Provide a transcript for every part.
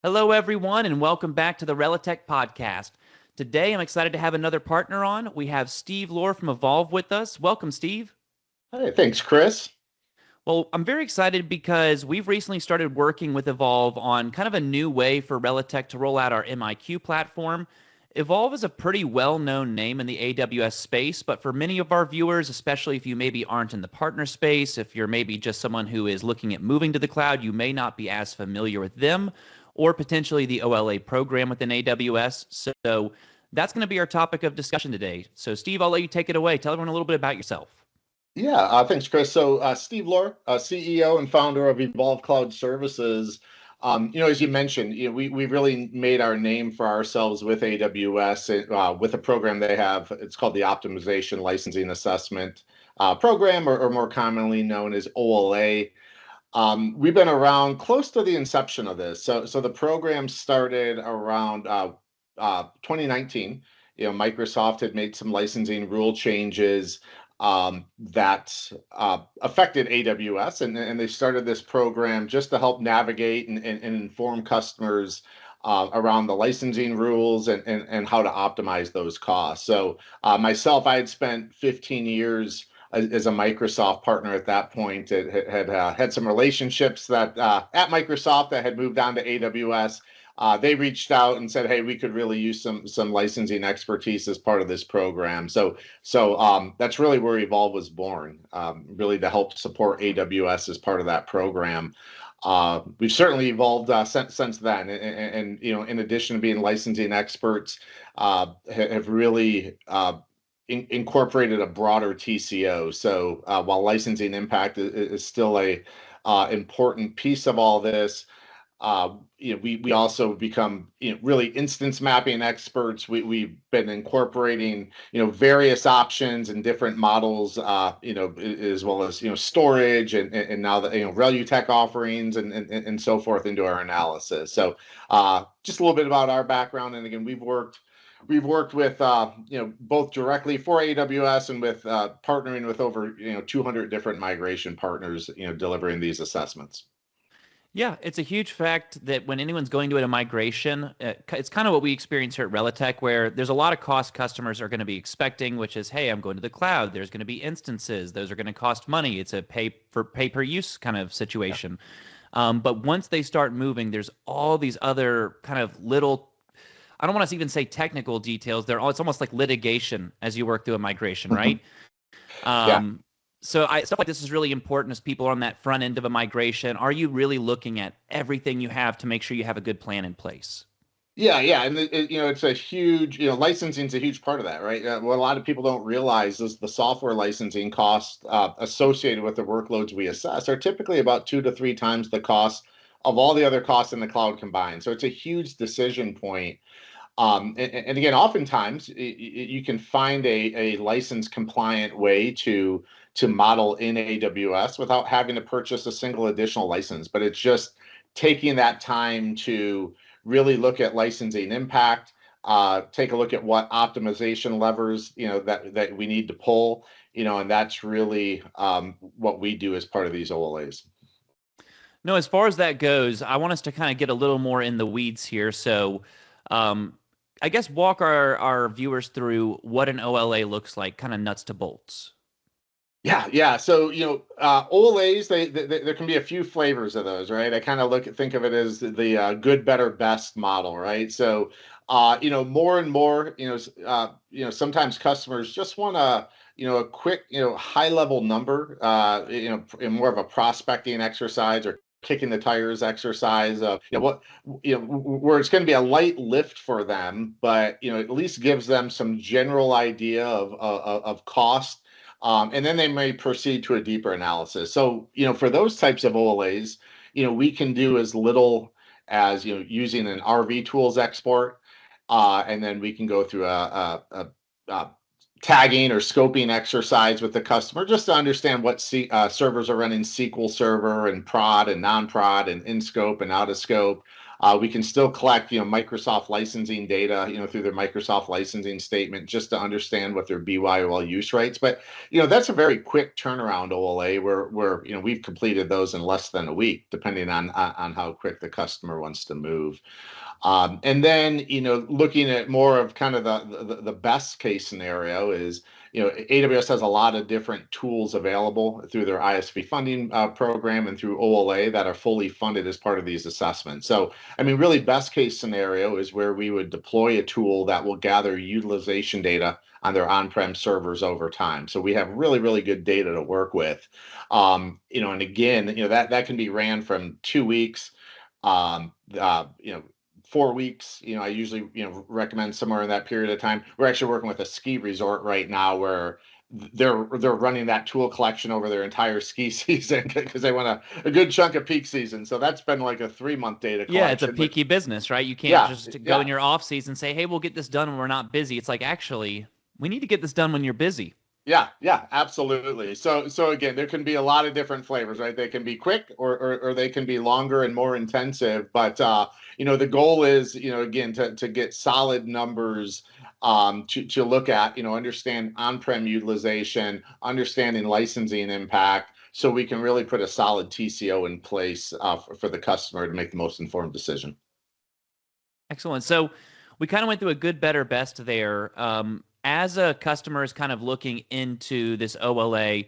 Hello, everyone, and welcome back to the ReluTech Podcast. Today, I'm excited to have another partner on. We have Steve Lohr from Evolve with us. Welcome, Steve. Hey, thanks, Chris. Well, I'm very excited because we've recently started working with Evolve on kind of a new way for ReluTech to roll out our MIQ platform. Evolve is a pretty well-known name in the AWS space, but for many of our viewers, especially if you maybe aren't in the partner space, if you're maybe just someone who is looking at moving to the cloud, you may not be as familiar with them or potentially the OLA program within AWS. So that's going to be our topic of discussion today. So Steve, I'll let you take it away. Tell everyone a little bit about yourself. Yeah, thanks, Chris. So, Steve Lohr, CEO and founder of Evolve Cloud Services. As you mentioned, we really made our name for ourselves with AWS with a program they have. It's called the Optimization Licensing Assessment Program, or more commonly known as OLA. We've been around close to the inception of this. So the program started around 2019. Microsoft had made some licensing rule changes that affected AWS, and they started this program just to help navigate and inform customers around the licensing rules and how to optimize those costs. So myself, I had spent 15 years as a Microsoft partner at that point. It had some relationships that at Microsoft that had moved on to AWS. They reached out and said, "Hey, we could really use some licensing expertise as part of this program." So that's really where Evolve was born, really to help support AWS as part of that program. We've certainly evolved since then, and in addition to being licensing experts, have really incorporated a broader TCO. So while licensing impact is still a important piece of all this. We also become really instance mapping experts. We've been incorporating various options and different models, as well as storage and now the ReluTech offerings and so forth into our analysis. So just a little bit about our background, and again, we've worked with both directly for AWS and with partnering with over 200 different migration partners delivering these assessments. Yeah, it's a huge fact that when anyone's going to a migration, it's kind of what we experience here at ReluTech, where there's a lot of cost customers are going to be expecting, which is, hey, I'm going to the cloud. There's going to be instances. Those are going to cost money. It's a pay per use kind of situation. Yeah. But once they start moving, there's all these other kind of little, I don't want to even say technical details. It's almost like litigation as you work through a migration, right? Yeah. So stuff like this is really important as people are on that front end of a migration. Are you really looking at everything you have to make sure you have a good plan in place? Yeah, and it's a huge, licensing is a huge part of that, right? What a lot of people don't realize is the software licensing costs associated with the workloads we assess are typically about 2 to 3 times the cost of all the other costs in the cloud combined. So it's a huge decision point. And again, oftentimes you can find a license compliant way to model in AWS without having to purchase a single additional license. But it's just taking that time to really look at licensing impact, take a look at what optimization levers that we need to pull, and that's really what we do as part of these OLAs. No, as far as that goes, I want us to kind of get a little more in the weeds here. So I guess walk our viewers through what an OLA looks like, kind of nuts to bolts. Yeah. So OLAs, there can be a few flavors of those, right? I kind of think of it as the good, better, best model, right? So more and more, sometimes customers just want a quick, high level number, in more of a prospecting exercise or kicking the tires exercise of where it's going to be a light lift for them, but at least gives them some general idea of cost. And then they may proceed to a deeper analysis. So, for those types of OLAs, we can do as little as, using an RV tools export. And then we can go through a tagging or scoping exercise with the customer just to understand what servers are running SQL Server and prod and non-prod and in scope and out of scope. We can still collect, Microsoft licensing data, through their Microsoft licensing statement just to understand what their BYOL use rights. But, that's a very quick turnaround OLA where we've completed those in less than a week, depending on how quick the customer wants to move. And then, looking at more of kind of the best case scenario is, AWS has a lot of different tools available through their ISV funding program and through OLA that are fully funded as part of these assessments. So, I mean, really best case scenario is where we would deploy a tool that will gather utilization data on their on-prem servers over time. So we have really, really good data to work with. And again, that can be ran from 2 weeks, 4 weeks. I usually, recommend somewhere in that period of time. We're actually working with a ski resort right now where they're running that tool collection over their entire ski season because they want a good chunk of peak season. So that's been like a 3-month data collection. Yeah, it's a peaky business, right? You can't just go in your off season and say, hey, we'll get this done when we're not busy. It's like, actually, we need to get this done when you're busy. Yeah, absolutely. So again, there can be a lot of different flavors, right? They can be quick or they can be longer and more intensive. But the goal is, again, to get solid numbers to look at, understand on-prem utilization, understanding licensing impact, so we can really put a solid TCO in place for the customer to make the most informed decision. Excellent. So we kind of went through a good, better, best there. As a customer is kind of looking into this OLA,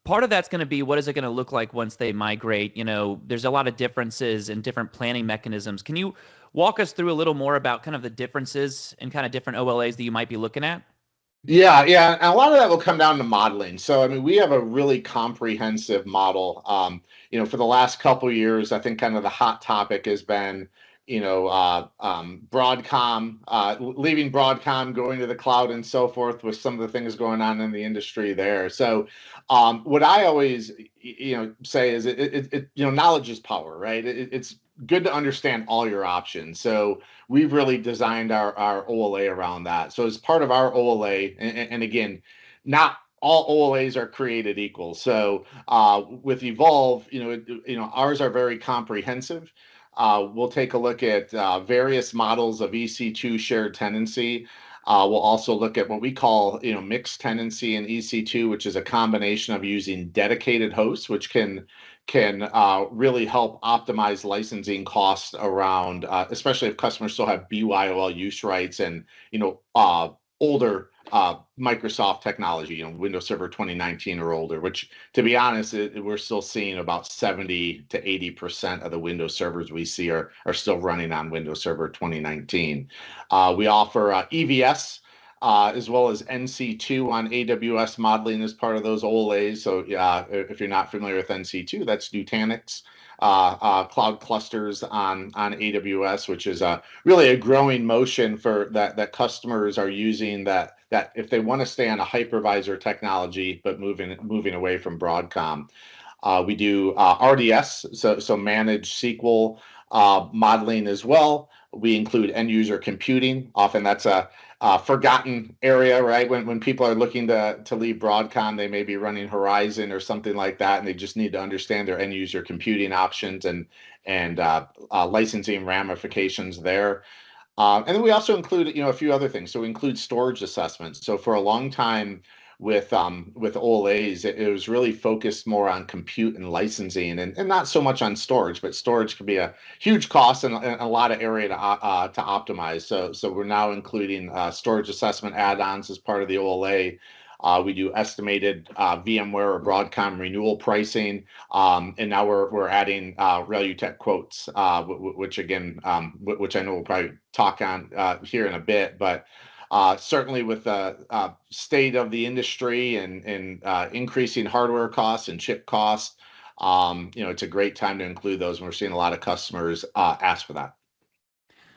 part of that's going to be what is it going to look like once they migrate? There's a lot of differences in different planning mechanisms. Can you walk us through a little more about kind of the differences and kind of different OLAs that you might be looking at? Yeah. And a lot of that will come down to modeling. So, I mean, we have a really comprehensive model. For the last couple of years, I think kind of the hot topic has been Broadcom, leaving Broadcom, going to the cloud and so forth with some of the things going on in the industry there. So what I always, say is knowledge is power, right? It's good to understand all your options. So we've really designed our OLA around that. So as part of our OLA, and again, not all OLAs are created equal. So with Evolve, ours are very comprehensive. We'll take a look at various models of EC2 shared tenancy. We'll also look at what we call, mixed tenancy in EC2, which is a combination of using dedicated hosts, which can really help optimize licensing costs around, especially if customers still have BYOL use rights and, older Microsoft technology, Windows Server 2019 or older, which, to be honest, we're still seeing about 70 to 80% of the Windows servers we see are still running on Windows Server 2019. We offer EVS as well as NC2 on AWS modeling as part of those OLAs. So if you're not familiar with NC2, that's Nutanix. Cloud clusters on AWS, which is really a growing motion for that customers are using that if they want to stay on a hypervisor technology, but moving away from Broadcom. We do RDS, so managed SQL modeling as well. We include end user computing. Often that's a forgotten area, right? When people are looking to leave Broadcom, they may be running Horizon or something like that, and they just need to understand their end user computing options and licensing ramifications there. And then we also include, a few other things. So we include storage assessments. So for a long time with OLAs, it was really focused more on compute and licensing and not so much on storage, but storage could be a huge cost and a lot of area to optimize. So we're now including storage assessment add-ons as part of the OLA. We do estimated VMware or Broadcom renewal pricing, and now we're adding ReluTech quotes, which again, which I know we'll probably talk on here in a bit, but certainly with the state of the industry and increasing hardware costs and chip costs, it's a great time to include those, and we're seeing a lot of customers ask for that.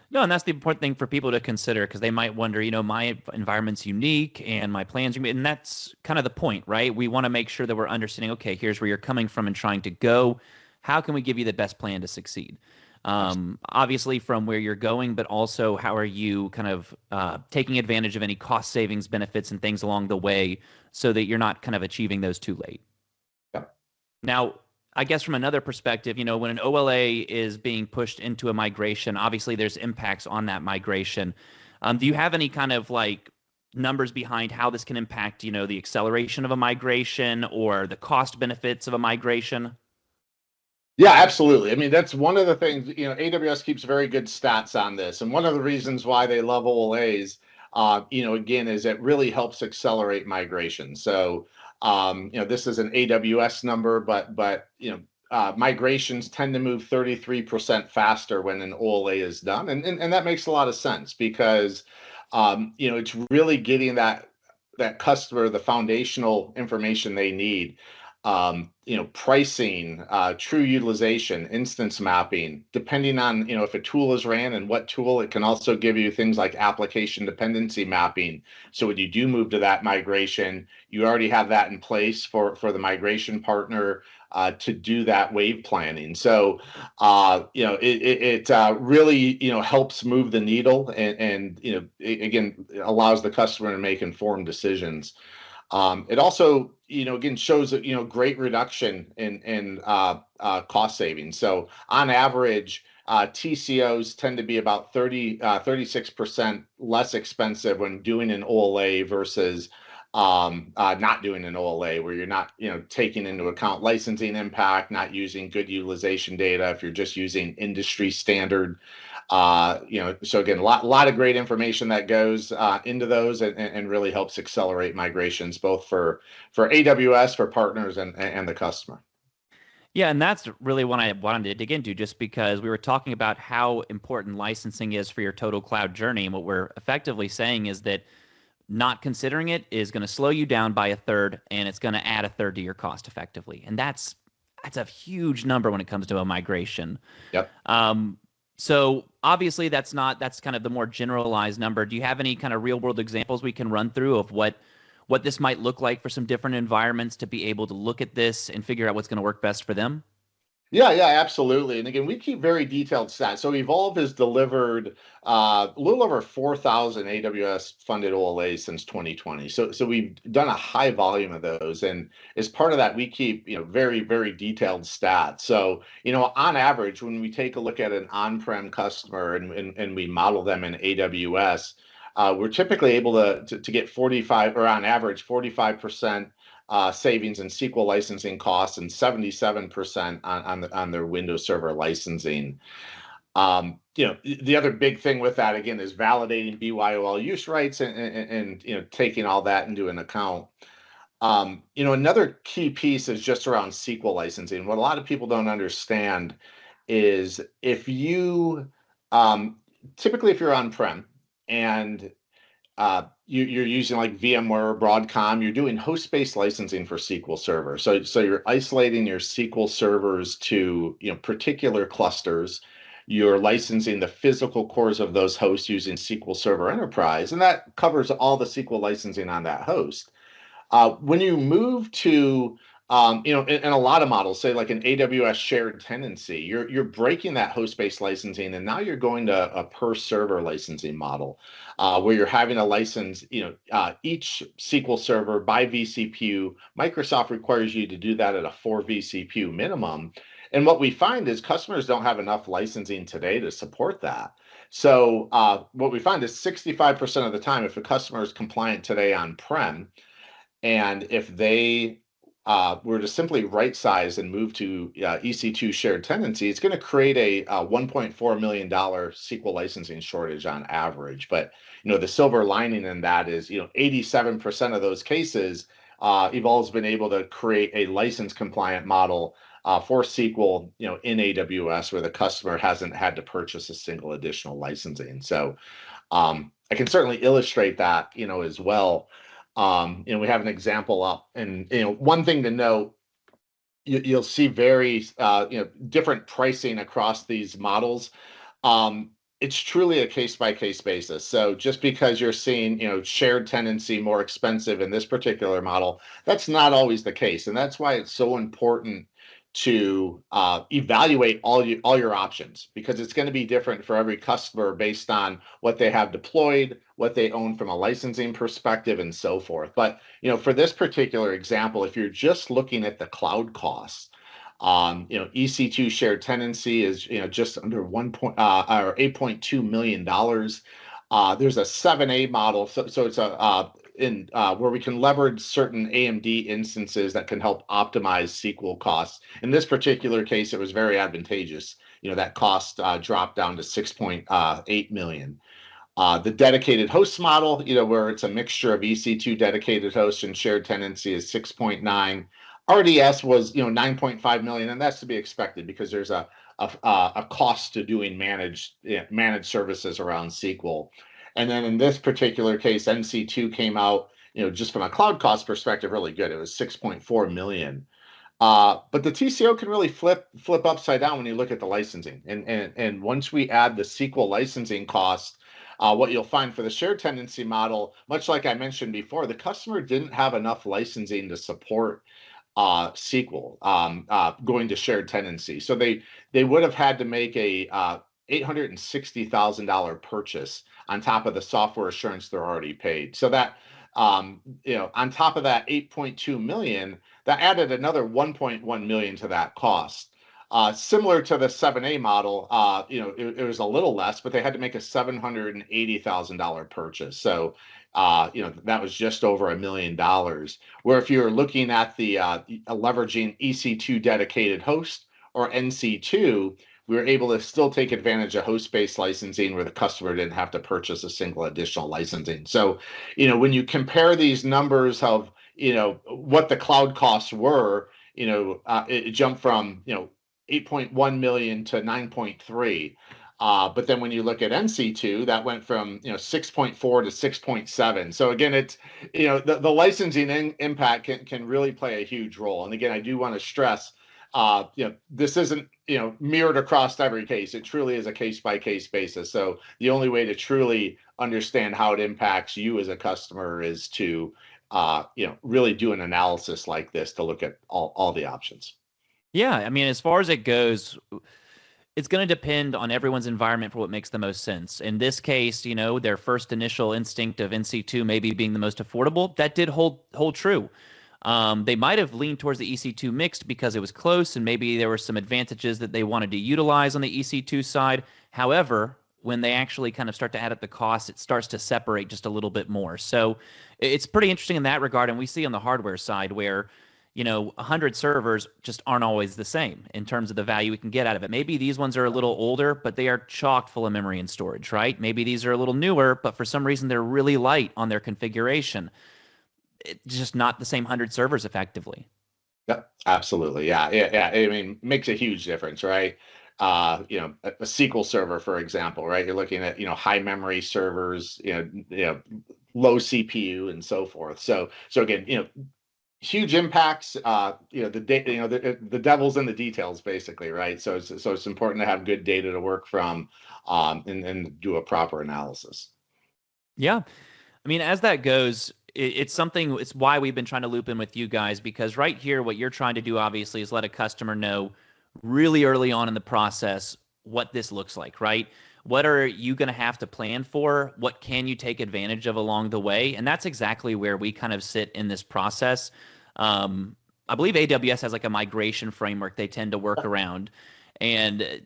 No, and that's the important thing for people to consider because they might wonder, my environment's unique and my plans are unique, and that's kind of the point, right? We want to make sure that we're understanding, okay, here's where you're coming from and trying to go. How can we give you the best plan to succeed? Obviously from where you're going, but also how are you kind of taking advantage of any cost savings benefits and things along the way so that you're not kind of achieving those too late. Yeah. Now, I guess from another perspective, when an OLA is being pushed into a migration, obviously there's impacts on that migration. Do you have any kind of like numbers behind how this can impact, the acceleration of a migration or the cost benefits of a migration? Yeah, absolutely. I mean, that's one of the things, AWS keeps very good stats on this. And one of the reasons why they love OLAs, again, is it really helps accelerate migration. So, this is an AWS number, but migrations tend to move 33% faster when an OLA is done. And that makes a lot of sense because, it's really getting that customer the foundational information they need. Pricing, true utilization, instance mapping, depending on, if a tool is ran and what tool, it can also give you things like application dependency mapping. So when you do move to that migration, you already have that in place for the migration partner to do that wave planning. So, it really, helps move the needle and again, allows the customer to make informed decisions. It also, again, shows great reduction in cost savings. So on average, TCOs tend to be about 36% less expensive when doing an OLA versus not doing an OLA, where you're not, taking into account licensing impact, not using good utilization data if you're just using industry standard. So again, a lot of great information that goes into those and really helps accelerate migrations both for AWS, for partners, and the customer. Yeah, and that's really what I wanted to dig into, just because we were talking about how important licensing is for your total cloud journey. And what we're effectively saying is that not considering it is going to slow you down by a third, and it's going to add a third to your cost effectively. And that's a huge number when it comes to a migration. Yep. So obviously that's kind of the more generalized number. Do you have any kind of real world examples we can run through of what this might look like for some different environments to be able to look at this and figure out what's going to work best for them? Yeah, absolutely. And again, we keep very detailed stats. So Evolve has delivered a little over 4,000 AWS funded OLAs since 2020. So we've done a high volume of those. And as part of that, we keep, very, very detailed stats. So, on average, when we take a look at an on-prem customer and we model them in AWS, we're typically able to get 45, or on average, 45% savings in SQL licensing costs and 77% on their Windows Server licensing. The other big thing with that, again, is validating BYOL use rights and taking all that into an account. Another key piece is just around SQL licensing. What a lot of people don't understand is if you typically if you're on-prem and you're using like VMware or Broadcom, you're doing host-based licensing for SQL Server. So you're isolating your SQL servers to particular clusters. You're licensing the physical cores of those hosts using SQL Server Enterprise, and that covers all the SQL licensing on that host. When you move to in a lot of models, say like an AWS shared tenancy, you're breaking that host-based licensing, and now you're going to a per server licensing model, where you're having a license, each SQL server by vCPU. Microsoft requires you to do that at a 4 vCPU minimum. And what we find is customers don't have enough licensing today to support that. So what we find is 65% of the time, if a customer is compliant today on-prem, and if they were to simply right size and move to EC2 shared tenancy, it's going to create a $1.4 million SQL licensing shortage on average. But the silver lining in that is 87% of those cases, Evolve's been able to create a license compliant model for SQL in AWS, where the customer hasn't had to purchase a single additional licensing. So I can certainly illustrate that as well. We have an example up, and one thing to note, you'll see very different pricing across these models. It's truly a case by case basis. So just because you're seeing shared tenancy more expensive in this particular model, that's not always the case, and that's why it's so important to evaluate all your options, because it's going to be different for every customer based on what they have deployed, what they own from a licensing perspective, and so forth. But for this particular example, if you're just looking at the cloud costs, EC2 shared tenancy is just under or $8.2 million. There's a 7A model, so it's a in where we can leverage certain AMD instances that can help optimize SQL costs. In this particular case, it was very advantageous. That cost dropped down to 6.8 million. The dedicated host model, where it's a mixture of EC2 dedicated hosts and shared tenancy, is 6.9. RDS was 9.5 million, and that's to be expected because there's a cost to doing managed services around SQL. And then in this particular case, NC2 came out, just from a cloud cost perspective, really good. It was 6.4 million. But the TCO can really flip upside down when you look at the licensing. And once we add the SQL licensing cost, what you'll find for the shared tenancy model, much like I mentioned before, the customer didn't have enough licensing to support SQL going to shared tenancy. So they would have had to make a $860,000 purchase on top of the software assurance they're already paid. So that on top of that 8.2 million, that added another 1.1 million to that cost. Similar to the 7A model, it was a little less, but they had to make a $780,000 purchase. So that was just over $1 million. Where if you're looking at the leveraging EC2 dedicated host or NC2, we were able to still take advantage of host-based licensing where the customer didn't have to purchase a single additional licensing. So, when you compare these numbers of, what the cloud costs were, it jumped from, 8.1 million to 9.3. But then when you look at NC2, that went from 6.4 to 6.7. So again, it's the licensing impact can really play a huge role. And again, I do want to stress, this isn't mirrored across every case. It truly is a case by case basis. So the only way to truly understand how it impacts you as a customer is to really do an analysis like this to look at all the options. Yeah, I mean, as far as it goes, it's going to depend on everyone's environment for what makes the most sense. In this case, their first initial instinct of NC2 maybe being the most affordable, that did hold true. They might have leaned towards the EC2 mixed because it was close and maybe there were some advantages that they wanted to utilize on the EC2 side. However, when they actually kind of start to add up the costs, it starts to separate just a little bit more. So it's pretty interesting in that regard. And we see on the hardware side where 100 servers just aren't always the same in terms of the value we can get out of it. Maybe these ones are a little older, but they are chock full of memory and storage, right? Maybe these are a little newer, but for some reason they're really light on their configuration. It's just not the same 100 servers effectively. Yep, absolutely. Yeah. I mean, makes a huge difference, right? A SQL server, for example, right? You're looking at, high memory servers, low CPU and so forth. So again, huge impacts. The devil's in the details, basically, right? So it's important to have good data to work from, and do a proper analysis. Yeah, I mean, as that goes, it's why we've been trying to loop in with you guys, because right here, what you're trying to do, obviously, is let a customer know really early on in the process what this looks like, right? What are you going to have to plan for? What can you take advantage of along the way? And that's exactly where we kind of sit in this process. I believe AWS has like a migration framework they tend to work around. And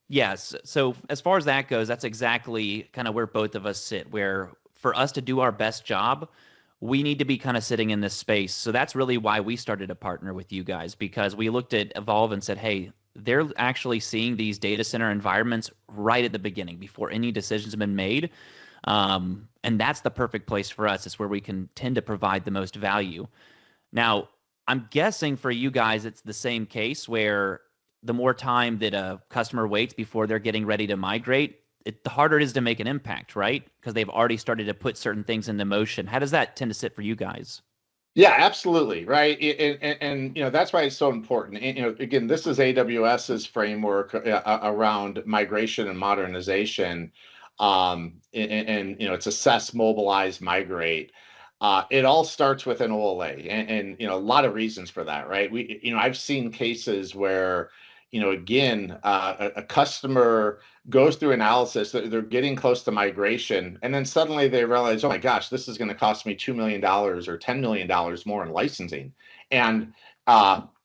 yes, so as far as that goes, that's exactly kind of where both of us sit, where for us to do our best job, we need to be kind of sitting in this space. So that's really why we started to partner with you guys, because we looked at Evolve and said, hey, they're actually seeing these data center environments right at the beginning before any decisions have been made. And that's the perfect place for us. It's where we can tend to provide the most value. Now, I'm guessing for you guys, it's the same case where the more time that a customer waits before they're getting ready to migrate, the harder it is to make an impact, right? Because they've already started to put certain things into motion. How does that tend to sit for you guys? Yeah, absolutely. Right. And that's why it's so important. And, again, this is AWS's framework around migration and modernization. It's assess, mobilize, migrate. It all starts with an OLA, and a lot of reasons for that, right? I've seen cases where, again, a customer goes through analysis that they're getting close to migration, and then suddenly they realize, oh my gosh, this is going to cost me $2 million or $10 million more in licensing. And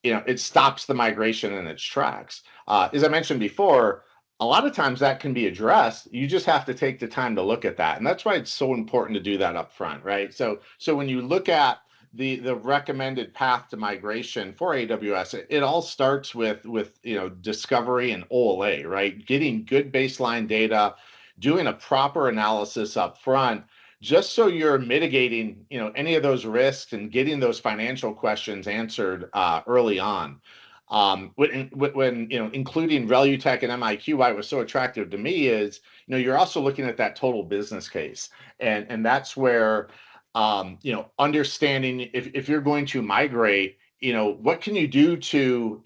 it stops the migration in its tracks. As I mentioned before, a lot of times that can be addressed. You just have to take the time to look at that. And that's why it's so important to do that up front, right? So when you look at the recommended path to migration for AWS, it all starts with discovery and OLA, right? Getting good baseline data, doing a proper analysis up front, just so you're mitigating any of those risks and getting those financial questions answered early on. When including ReluTech and MIQ, why it was so attractive to me is you're also looking at that total business case, and that's where understanding if you're going to migrate, what can you do to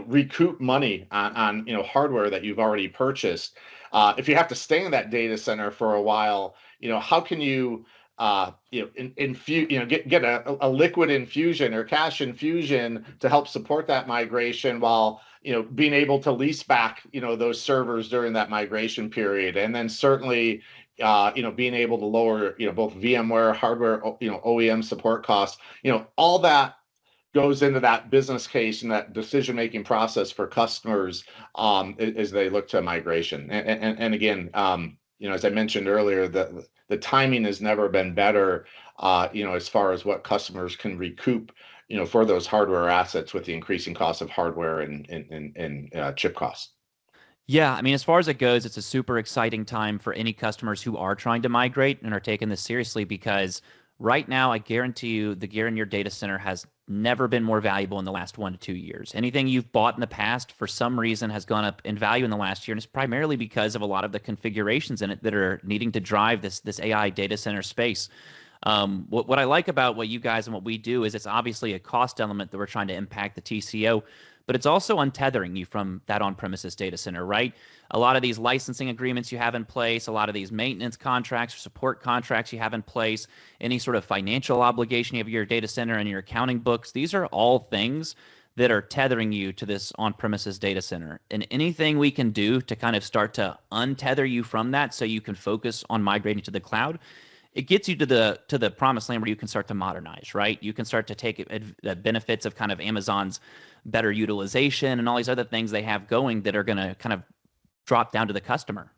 recoup money on hardware that you've already purchased. If you have to stay in that data center for a while, how can you get a liquid infusion or cash infusion to help support that migration while being able to lease back those servers during that migration period, and then certainly being able to lower both VMware hardware OEM support costs. All that goes into that business case and that decision-making process for customers as they look to migration. And again, as I mentioned earlier, the timing has never been better, as far as what customers can recoup, for those hardware assets with the increasing cost of hardware and chip costs. Yeah, I mean, as far as it goes, it's a super exciting time for any customers who are trying to migrate and are taking this seriously, because right now, I guarantee you the gear in your data center has never been more valuable in the last 1 to 2 years. Anything you've bought in the past, for some reason, has gone up in value in the last year, and it's primarily because of a lot of the configurations in it that are needing to drive this AI data center space. What I like about what you guys and what we do is it's obviously a cost element that we're trying to impact the TCO, but it's also untethering you from that on-premises data center, right? A lot of these licensing agreements you have in place, a lot of these maintenance contracts or support contracts you have in place, any sort of financial obligation you have your data center and your accounting books, these are all things that are tethering you to this on-premises data center. And anything we can do to kind of start to untether you from that so you can focus on migrating to the cloud, it gets you to the promised land where you can start to modernize, right? You can start to take the benefits of kind of Amazon's better utilization and all these other things they have going that are going to kind of drop down to the customer.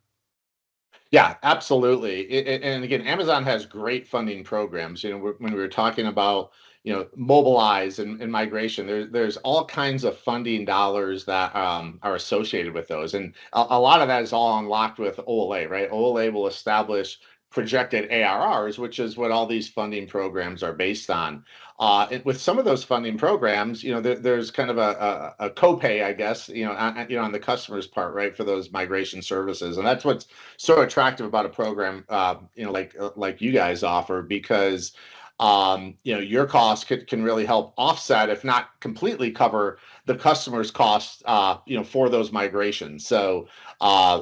Yeah, absolutely. And again, Amazon has great funding programs. When we were talking about mobilize and migration, there's all kinds of funding dollars that are associated with those, and a lot of that is all unlocked with OLA, right? OLA will establish projected ARRs, which is what all these funding programs are based on. And with some of those funding programs, there's kind of a copay, I guess, on the customer's part, right, for those migration services, and that's what's so attractive about a program, like you guys offer, because your costs can really help offset, if not completely cover, the customer's costs, for those migrations. So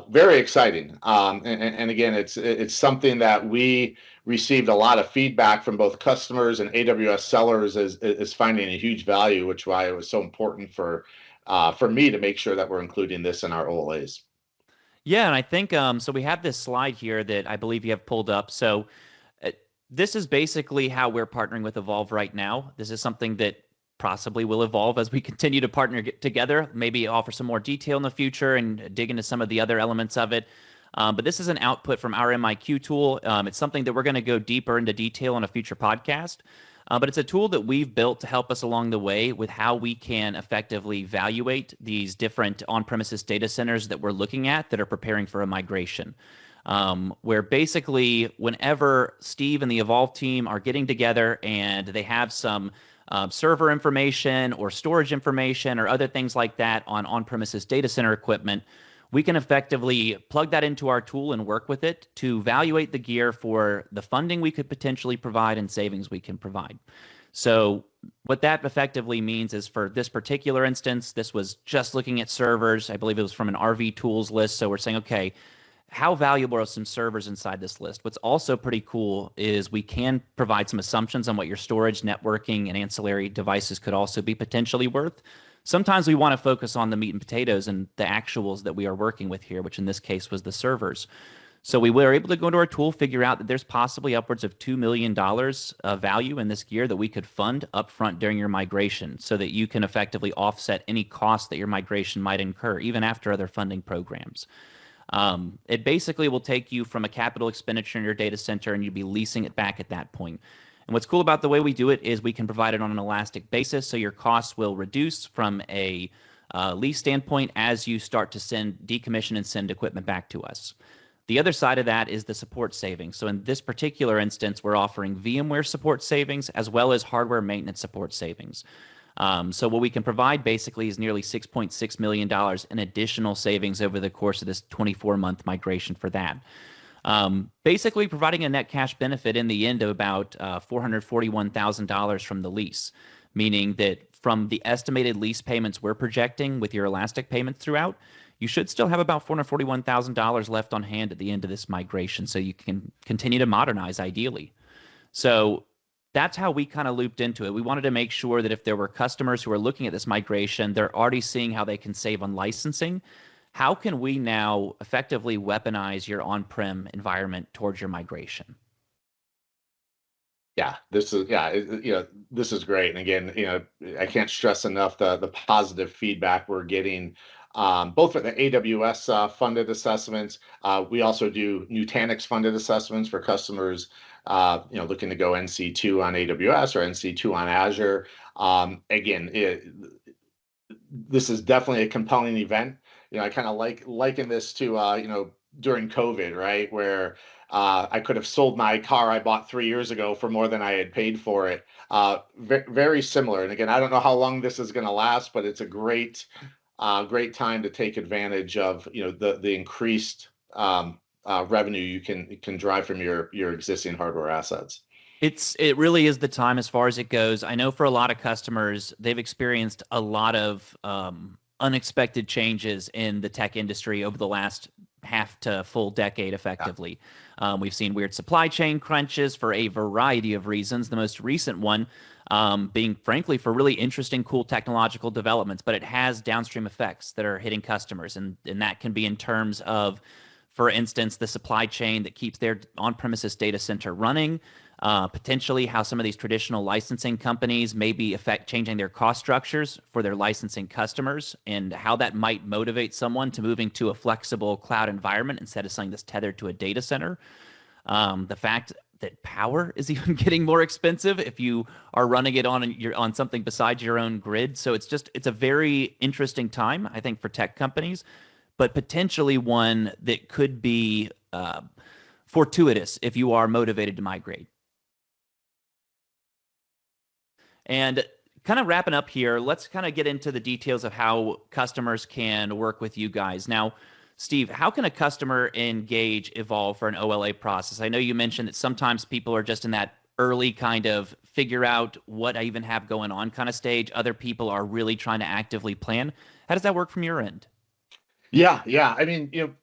very exciting. And again, it's something that we received a lot of feedback from both customers and AWS sellers as finding a huge value, which is why it was so important for me to make sure that we're including this in our OLAs. Yeah, and I think so we have this slide here that I believe you have pulled up. So this is basically how we're partnering with Evolve right now. This is something that possibly will evolve as we continue to partner together, maybe offer some more detail in the future and dig into some of the other elements of it. But this is an output from our MIQ tool. It's something that we're going to go deeper into detail on a future podcast. But it's a tool that we've built to help us along the way with how we can effectively evaluate these different on-premises data centers that we're looking at that are preparing for a migration. Where basically whenever Steve and the Evolve team are getting together and they have some server information or storage information or other things like that on-premises data center equipment, we can effectively plug that into our tool and work with it to evaluate the gear for the funding we could potentially provide and savings we can provide. So what that effectively means is, for this particular instance, this was just looking at servers. I believe it was from an RV tools list. So we're saying, okay, how valuable are some servers inside this list? What's also pretty cool is we can provide some assumptions on what your storage, networking, and ancillary devices could also be potentially worth. Sometimes we want to focus on the meat and potatoes and the actuals that we are working with here, which in this case was the servers. So we were able to go into our tool, figure out that there's possibly upwards of $2 million of value in this gear that we could fund upfront during your migration so that you can effectively offset any costs that your migration might incur, even after other funding programs. It basically will take you from a capital expenditure in your data center and you'd be leasing it back at that point. And what's cool about the way we do it is we can provide it on an elastic basis, so your costs will reduce from a lease standpoint as you start to decommission and send equipment back to us. The other side of that is the support savings. So in this particular instance, we're offering VMware support savings as well as hardware maintenance support savings. So what we can provide basically is nearly $6.6 million in additional savings over the course of this 24-month migration for that. Basically providing a net cash benefit in the end of about $441,000 from the lease, meaning that from the estimated lease payments we're projecting with your elastic payments throughout, you should still have about $441,000 left on hand at the end of this migration, so you can continue to modernize ideally. So that's how we kind of looped into it. We wanted to make sure that if there were customers who are looking at this migration, they're already seeing how they can save on licensing. How can we now effectively weaponize your on-prem environment towards your migration? Yeah, this is this is great. And again, I can't stress enough the positive feedback we're getting, both for the AWS funded assessments. We also do Nutanix funded assessments for customers, looking to go NC2 on AWS or NC2 on Azure. This is definitely a compelling event. I kind of liken this to during COVID, right, where I could have sold my car I bought 3 years ago for more than I had paid for it. Very similar. And again, I don't know how long this is going to last, but it's a great time to take advantage of the increased revenue you can drive from your existing hardware assets. It really is the time as far as it goes. I know for a lot of customers, they've experienced a lot of unexpected changes in the tech industry over the last half to full decade, effectively. We've seen weird supply chain crunches for a variety of reasons. The most recent one being, frankly, for really interesting, cool technological developments, but it has downstream effects that are hitting customers. And that can be in terms of, for instance, the supply chain that keeps their on-premises data center running, potentially how some of these traditional licensing companies may be changing their cost structures for their licensing customers, and how that might motivate someone to moving to a flexible cloud environment instead of something that's tethered to a data center. The fact that power is even getting more expensive if you are running it on something besides your own grid. So it's a very interesting time, I think, for tech companies, but potentially one that could be fortuitous if you are motivated to migrate. And kind of wrapping up here, let's kind of get into the details of how customers can work with you guys. Now, Steve, how can a customer engage Evolve for an OLA process? I know you mentioned that sometimes people are just in that early kind of figure out what I even have going on kind of stage. Other people are really trying to actively plan. How does that work from your end? Yeah. I mean, you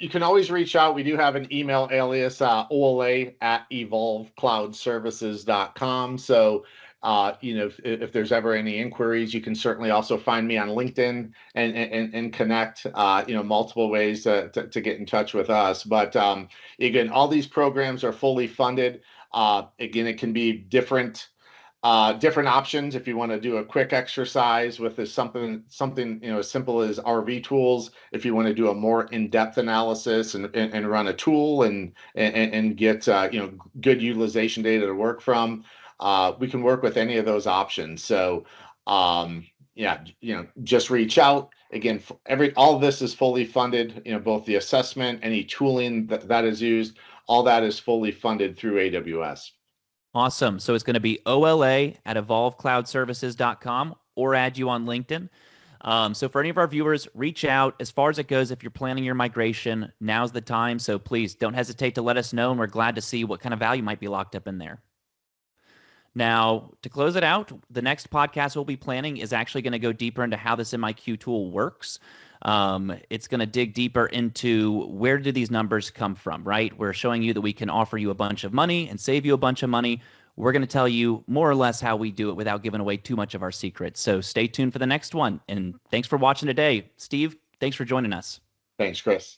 can always reach out. We do have an email alias, ola@evolvecloudservices.com. So, if there's ever any inquiries, you can certainly also find me on LinkedIn and connect, multiple ways to get in touch with us. But again, all these programs are fully funded. Again, it can be different options. If you want to do a quick exercise with something as simple as RV tools, if you want to do a more in-depth analysis and run a tool and get good utilization data to work from, we can work with any of those options. So just reach out. Again, all of this is fully funded. Both the assessment, any tooling that is used, all that is fully funded through AWS. Awesome. So it's going to be ola@evolvecloudservices.com, or add you on LinkedIn. So for any of our viewers, reach out. As far as it goes, if you're planning your migration, now's the time. So please don't hesitate to let us know, and we're glad to see what kind of value might be locked up in there. Now, to close it out, the next podcast we'll be planning is actually going to go deeper into how this MIQ tool works. It's going to dig deeper into where do these numbers come from, right? We're showing you that we can offer you a bunch of money and save you a bunch of money. We're going to tell you more or less how we do it without giving away too much of our secrets. So stay tuned for the next one. And thanks for watching today. Steve, thanks for joining us. Thanks, Chris.